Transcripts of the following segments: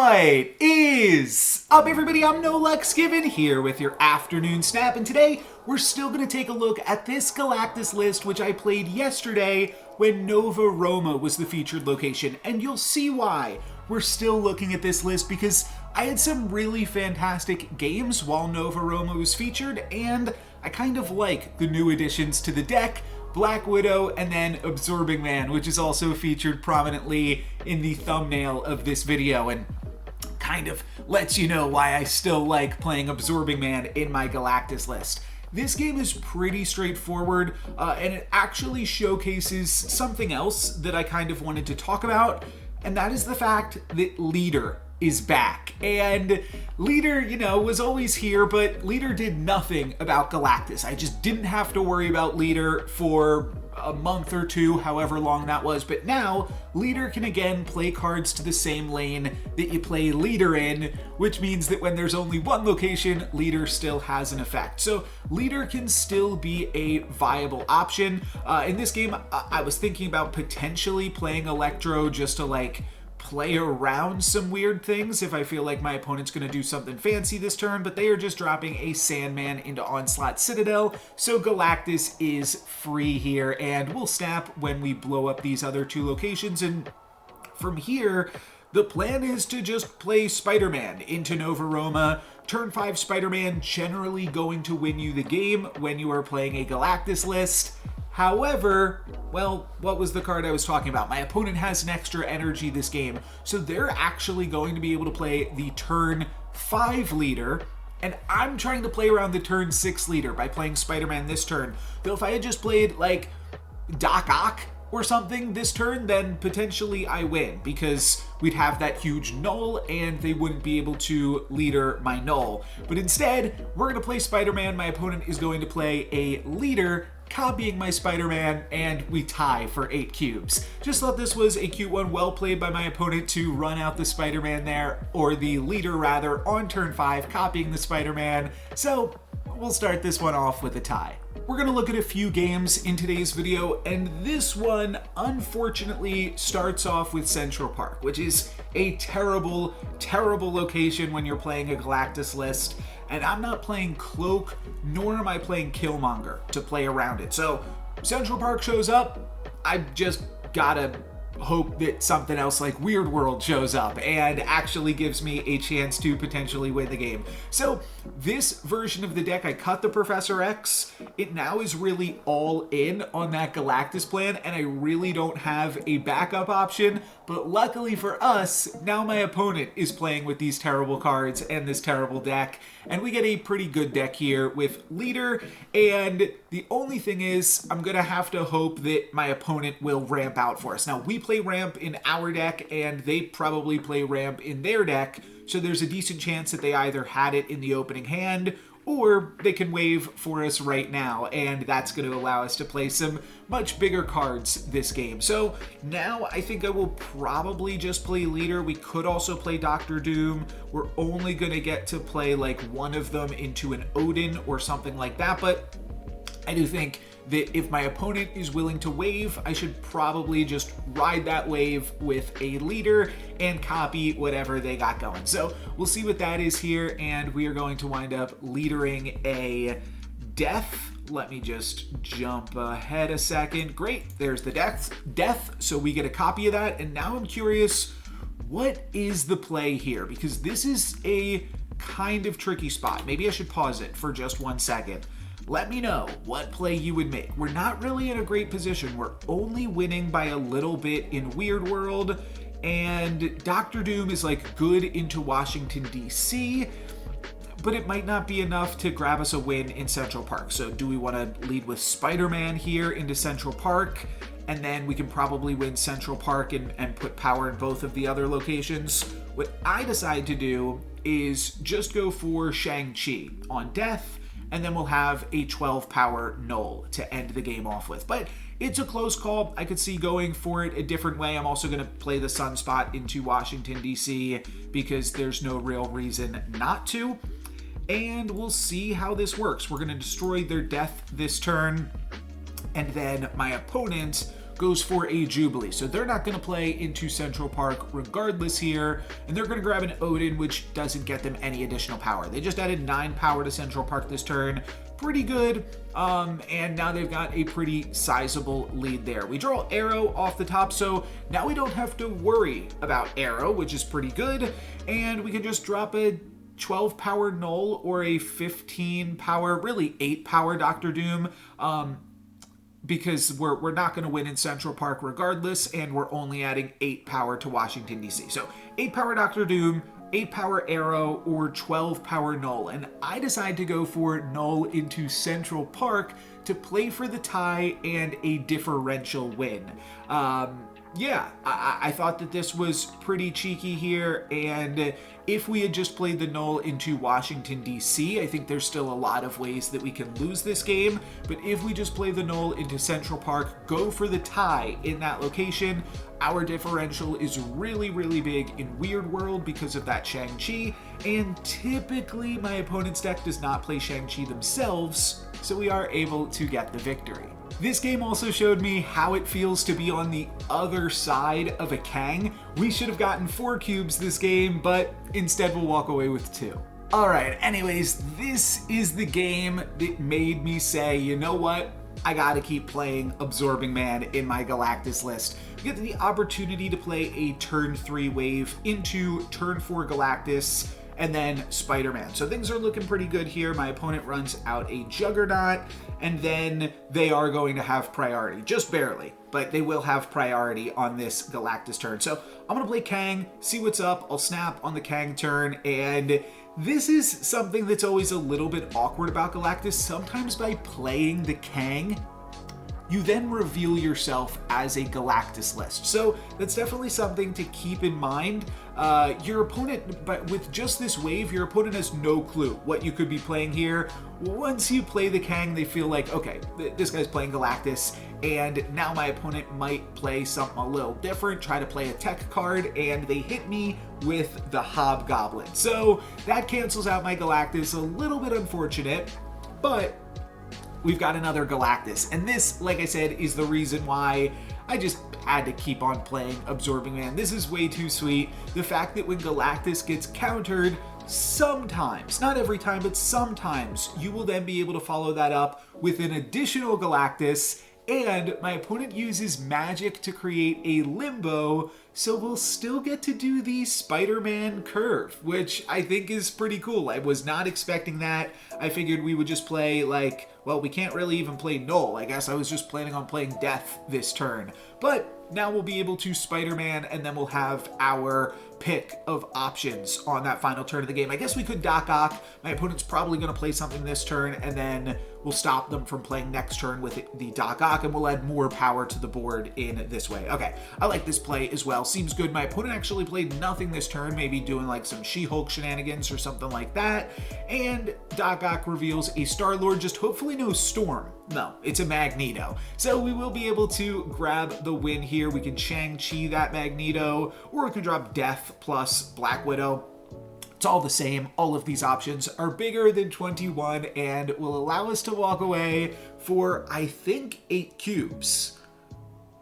What is up, everybody? I'm NoLuxGiven here with your afternoon snap, and today we're still going to take a look at this Galactus list, which I played yesterday when Nova Roma was the featured location, and you'll see why we're still looking at this list, because I had some really fantastic games while Nova Roma was featured, and I kind of like the new additions to the deck, Black Widow, and then Absorbing Man, which is also featured prominently in the thumbnail of this video, and kind of lets you know why I still like playing Absorbing Man in my Galactus list. This game is pretty straightforward, and it actually showcases something else that I kind of wanted to talk about, and that is the fact that Leader is back. And Leader, was always here, but Leader did nothing about Galactus. I just didn't have to worry about Leader for a month or two, however long that was. But now, Leader can again play cards to the same lane that you play Leader in, which means that when there's only one location, Leader still has an effect. So Leader can still be a viable option. In this game, I was thinking about potentially playing Electro just to play around some weird things if I feel like my opponent's going to do something fancy this turn, but they are just dropping a Sandman into Onslaught Citadel, so Galactus is free here, and we'll snap when we blow up these other two locations, and from here, the plan is to just play Spider-Man into Nova Roma. Turn 5 Spider-Man generally going to win you the game when you are playing a Galactus list. However, what was the card I was talking about? My opponent has an extra energy this game, so they're actually going to be able to play the turn 5 Leader, and I'm trying to play around the turn 6 Leader by playing Spider-Man this turn. Though if I had just played, Doc Ock or something this turn, then potentially I win, because we'd have that huge null and they wouldn't be able to Leader my null. But instead, we're going to play Spider-Man, my opponent is going to play a Leader, copying my Spider-Man, and we tie for 8 cubes. Just thought this was a cute one, well played by my opponent to run out the Spider-Man there, or the Leader rather, on turn 5, copying the Spider-Man. So we'll start this one off with a tie. We're going to look at a few games in today's video, and this one unfortunately starts off with Central Park, which is a terrible, terrible location when you're playing a Galactus list, and I'm not playing Cloak, nor am I playing Killmonger to play around it. So Central Park shows up, I just gotta hope that something else like Weird World shows up and actually gives me a chance to potentially win the game. So this version of the deck, I cut the Professor X. It now is really all in on that Galactus plan, and I really don't have a backup option. But luckily for us, now my opponent is playing with these terrible cards and this terrible deck, and we get a pretty good deck here with Leader, and the only thing is I'm gonna have to hope that my opponent will ramp out for us. Now, we play ramp in our deck, and they probably play ramp in their deck, so there's a decent chance that they either had it in the opening hand, or they can wave for us right now, and that's going to allow us to play some much bigger cards this game. So now I think I will probably just play Leader. We could also play Dr. Doom. We're only going to get to play one of them into an Odin or something like that, but I do think that if my opponent is willing to wave, I should probably just ride that wave with a Leader and copy whatever they got going. So we'll see what that is here, and we are going to wind up leadering a Death. Let me just jump ahead a second. Great, there's the Death, so we get a copy of that, and now I'm curious, what is the play here? Because this is a kind of tricky spot. Maybe I should pause it for just 1 second. Let me know what play you would make. We're not really in a great position. We're only winning by a little bit in Weird World, and Dr. Doom is good into Washington, D.C., but it might not be enough to grab us a win in Central Park. So do we want to lead with Spider-Man here into Central Park, and then we can probably win Central Park and put power in both of the other locations? What I decide to do is just go for Shang-Chi on Death, and then we'll have a 12 power null to end the game off with. But it's a close call. I could see going for it a different way. I'm also going to play the Sunspot into Washington, D.C. because there's no real reason not to. And we'll see how this works. We're going to destroy their Death this turn, and then my opponent goes for a Jubilee. So they're not going to play into Central Park regardless here, and they're going to grab an Odin, which doesn't get them any additional power. They just added 9 power to Central Park this turn. Pretty good, and now they've got a pretty sizable lead there. We draw Arrow off the top, so now we don't have to worry about Arrow, which is pretty good, and we can just drop a 12 power Null or a 15 power, really 8 power Doctor Doom, because we're not going to win in Central Park regardless, and we're only adding 8 power to Washington, D.C. So 8 power Doctor Doom, 8 power Arrow, or 12 power Null. And I decide to go for Null into Central Park to play for the tie and a differential win. Yeah, I thought that this was pretty cheeky here, and if we had just played the Null into Washington, D.C., I think there's still a lot of ways that we can lose this game, but if we just play the Null into Central Park, go for the tie in that location, our differential is really, really big in Weird World because of that Shang-Chi, and typically my opponent's deck does not play Shang-Chi themselves, so we are able to get the victory. This game also showed me how it feels to be on the other side of a Kang. We should have gotten 4 cubes this game, but instead we'll walk away with 2. Alright, anyways, this is the game that made me say, you know what? I gotta keep playing Absorbing Man in my Galactus list. We get the opportunity to play a turn 3 wave into turn 4 Galactus, and then Spider-Man. So things are looking pretty good here. My opponent runs out a Juggernaut, and then they are going to have priority, just barely, but they will have priority on this Galactus turn. So I'm gonna play Kang, see what's up. I'll snap on the Kang turn, and this is something that's always a little bit awkward about Galactus. Sometimes by playing the Kang, you then reveal yourself as a Galactus list. So that's definitely something to keep in mind. Your opponent, but with just this wave, your opponent has no clue what you could be playing here. Once you play the Kang, they feel like, okay, this guy's playing Galactus, and now my opponent might play something a little different, try to play a tech card, and they hit me with the Hobgoblin. So that cancels out my Galactus, a little bit unfortunate, but we've got another Galactus, and this, like I said, is the reason why I just had to keep on playing Absorbing Man. This is way too sweet. The fact that when Galactus gets countered, sometimes, not every time, but sometimes, you will then be able to follow that up with an additional Galactus, and my opponent uses magic to create a limbo, so we'll still get to do the Spider-Man curve, which I think is pretty cool. I was not expecting that. I figured we would just play like, well, we can't really even play Null. I guess I was just planning on playing Death this turn. But now we'll be able to Spider-Man, and then we'll have our pick of options on that final turn of the game. I guess we could Doc Ock. My opponent's probably going to play something this turn, and then we'll stop them from playing next turn with the Doc Ock, and we'll add more power to the board in this way. Okay, I like this play as well. Seems good. My opponent actually played nothing this turn, maybe doing like some She-Hulk shenanigans or something like that, and Doc Ock reveals a Star-Lord, just hopefully no Storm. No, it's a Magneto. So we will be able to grab the win here. We can Shang-Chi that Magneto, or we can drop Death plus Black Widow. It's all the same. All of these options are bigger than 21 and will allow us to walk away for, I think, 8 cubes.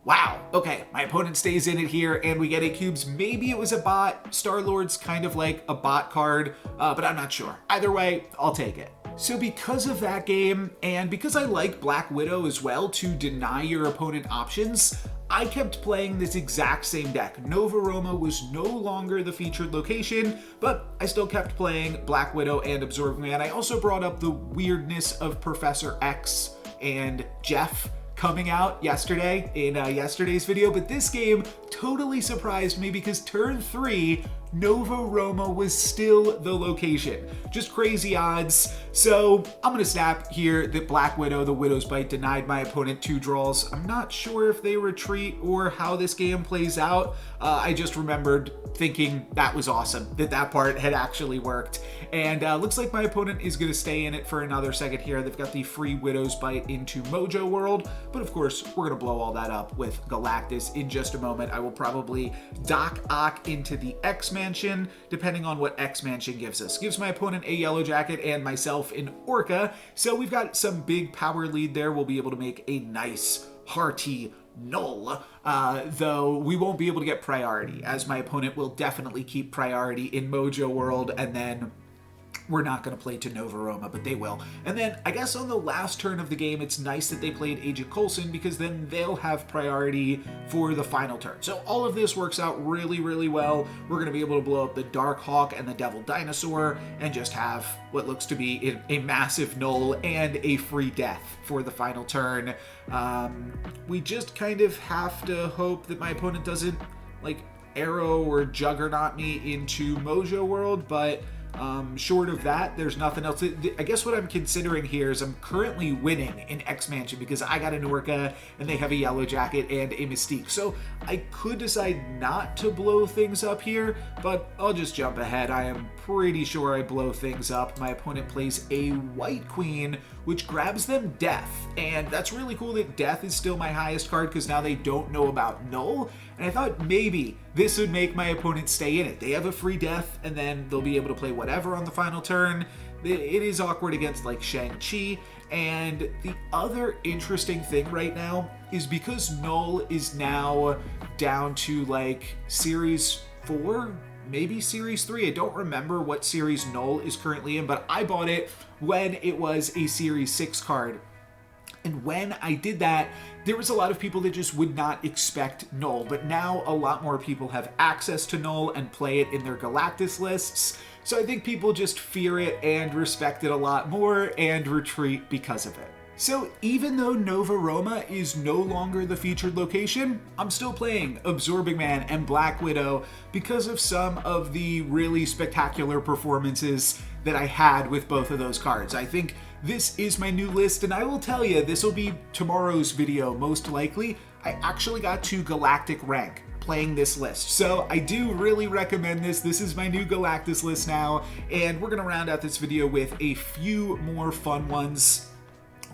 Wow, okay, my opponent stays in it here, and we get 8 cubes. Maybe it was a bot. Star-Lord's kind of like a bot card, but I'm not sure. Either way, I'll take it. So because of that game, and because I like Black Widow as well to deny your opponent options, I kept playing this exact same deck. Nova Roma was no longer the featured location, but I still kept playing Black Widow and Absorbing Man. I also brought up the weirdness of Professor X and Jeff coming out yesterday in yesterday's video, but this game totally surprised me because turn 3, Nova Roma was still the location. Just crazy odds. So I'm gonna snap here that Black Widow, the Widow's Bite, denied my opponent 2 draws. I'm not sure if they retreat or how this game plays out. I just remembered thinking that was awesome, that part had actually worked. And looks like my opponent is gonna stay in it for another second here. They've got the free Widow's Bite into Mojo World, but of course, we're gonna blow all that up with Galactus in just a moment. I will probably Doc Ock into the X-Mansion, depending on what X-Mansion gives us. Gives my opponent a Yellow Jacket and myself an Orca, so we've got some big power lead there. We'll be able to make a nice, hearty Null, though we won't be able to get priority, as my opponent will definitely keep priority in Mojo World, and then we're not going to play to Nova Roma, but they will. And then I guess on the last turn of the game, it's nice that they played Agent Coulson, because then they'll have priority for the final turn. So all of this works out really, really well. We're going to be able to blow up the Dark Hawk and the Devil Dinosaur and just have what looks to be a massive null and a free death for the final turn. We just kind of have to hope that my opponent doesn't like arrow or juggernaut me into Mojo World, but short of that, there's nothing else. I guess what I'm considering here is I'm currently winning in X Mansion because I got an Orca and they have a Yellow Jacket and a Mystique. So I could decide not to blow things up here, but I'll just jump ahead. I am pretty sure I blow things up. My opponent plays a White Queen, which grabs them Death. And that's really cool that Death is still my highest card because now they don't know about Null. And I thought maybe this would make my opponent stay in it. They have a free Death, and then they'll be able to play whatever on the final turn. It is awkward against like Shang-Chi. And the other interesting thing right now is because Null is now down to like Series 4, maybe Series 3. I don't remember what Series Null is currently in, but I bought it when it was a Series 6 card. And when I did that, there was a lot of people that just would not expect Null, but now a lot more people have access to Null and play it in their Galactus lists. So I think people just fear it and respect it a lot more and retreat because of it. So even though Nova Roma is no longer the featured location, I'm still playing Absorbing Man and Black Widow because of some of the really spectacular performances that I had with both of those cards. I think this is my new list, and I will tell you, this will be tomorrow's video most likely. I actually got to Galactic rank playing this list. So I do really recommend this. This is my new Galactus list now, and we're gonna round out this video with a few more fun ones.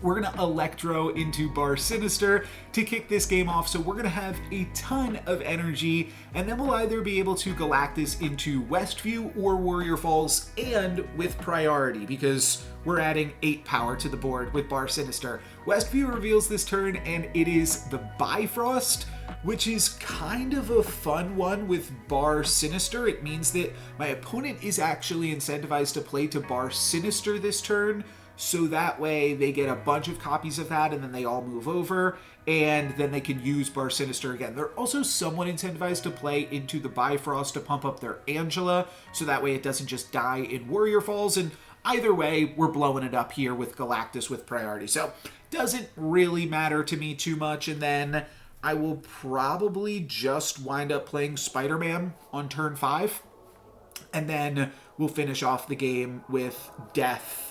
We're gonna Electro into Bar Sinister to kick this game off, so we're gonna have a ton of energy, and then we'll either be able to Galactus into Westview or Warrior Falls, and with priority, because we're adding 8 power to the board with Bar Sinister. Westview reveals this turn, and it is the Bifrost, which is kind of a fun one with Bar Sinister. It means that my opponent is actually incentivized to play to Bar Sinister this turn, so that way they get a bunch of copies of that and then they all move over, and then they can use Bar Sinister again. They're also somewhat incentivized to play into the Bifrost to pump up their Angela, so that way it doesn't just die in Warrior Falls, and either way, we're blowing it up here with Galactus with priority. So doesn't really matter to me too much, and then I will probably just wind up playing Spider-Man on turn 5, and then we'll finish off the game with Death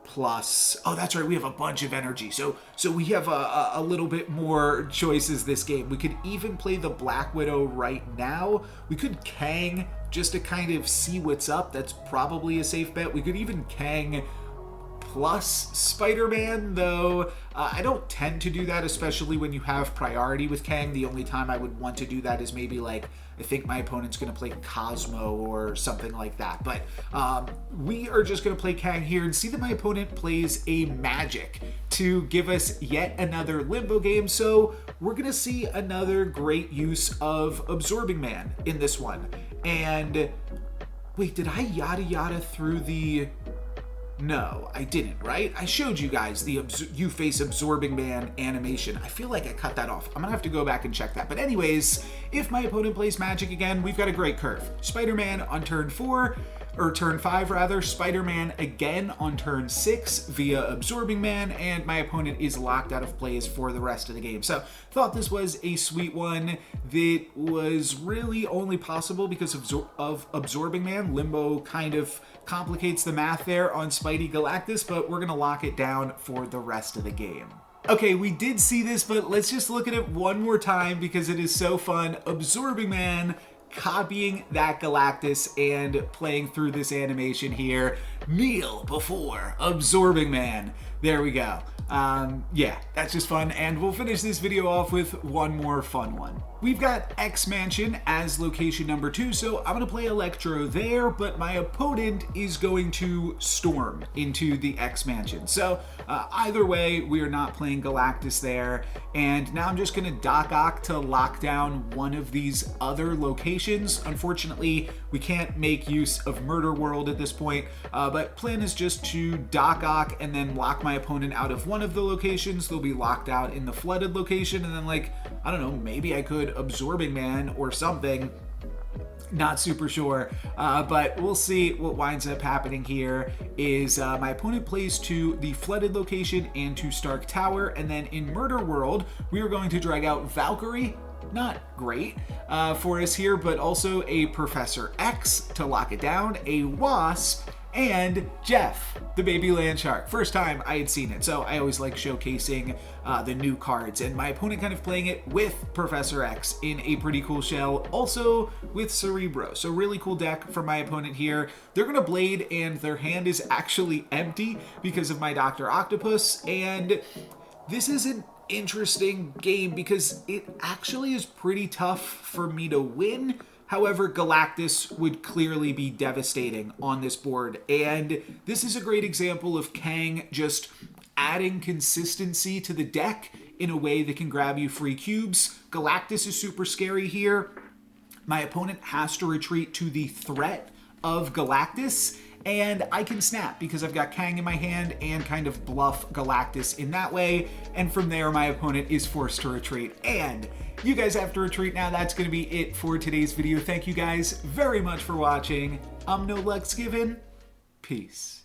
plus, oh, that's right, we have a bunch of energy. So we have a little bit more choices this game. We could even play the Black Widow right now. We could Kang just to kind of see what's up. That's probably a safe bet. We could even Kang plus Spider-Man, though I don't tend to do that, especially when you have priority with Kang. The only time I would want to do that is maybe like, I think my opponent's going to play Cosmo or something like that. But we are just going to play Kang here and see that my opponent plays a Magic to give us yet another Limbo game. So we're going to see another great use of Absorbing Man in this one. And wait, did I yada yada through the... No, I didn't, right? I showed you guys the You Face Absorbing Man animation. I feel like I cut that off. I'm gonna have to go back and check that. But anyways, if my opponent plays Magic again, we've got a great curve. Spider-Man on turn 4, or turn 5 rather, Spider-Man again on turn 6 via Absorbing Man, and my opponent is locked out of plays for the rest of the game. So thought this was a sweet one that was really only possible because of Absorbing Man. Limbo kind of complicates the math there on Spidey Galactus, but we're gonna lock it down for the rest of the game. Okay, we did see this, but let's just look at it one more time because it is so fun. Absorbing Man, copying that Galactus and playing through this animation here. Kneel before Absorbing Man. There we go. Yeah, that's just fun. And we'll finish this video off with one more fun one. We've got X Mansion as location number 2, so I'm going to play Electro there, but my opponent is going to Storm into the X Mansion. So either way, we are not playing Galactus there, and now I'm just going to Doc Ock to lock down one of these other locations. Unfortunately, we can't make use of Murder World at this point, but plan is just to Doc Ock and then lock my opponent out of one of the locations. They'll be locked out in the flooded location, and then, like, I don't know, maybe I could Absorbing Man or something. Not super sure, but we'll see what winds up happening here. Is my opponent plays to the flooded location and to Stark Tower, and then in Murder World, we are going to drag out Valkyrie. Not great for us here, but also a Professor X to lock it down, a Wasp, and Jeff, the baby land shark. First time I had seen it, so I always like showcasing the new cards, and my opponent kind of playing it with Professor X in a pretty cool shell, also with Cerebro. So really cool deck for my opponent here. They're gonna Blade, and their hand is actually empty because of my Dr. Octopus, and this is an interesting game because it actually is pretty tough for me to win. However, Galactus would clearly be devastating on this board, and this is a great example of Kang just adding consistency to the deck in a way that can grab you free cubes. Galactus is super scary here. My opponent has to retreat to the threat of Galactus, and I can snap because I've got Kang in my hand and kind of bluff Galactus in that way, and from there my opponent is forced to retreat, and you guys have to retreat now. That's going to be it for today's video. Thank you guys very much for watching. I'm No Lex Given. Peace.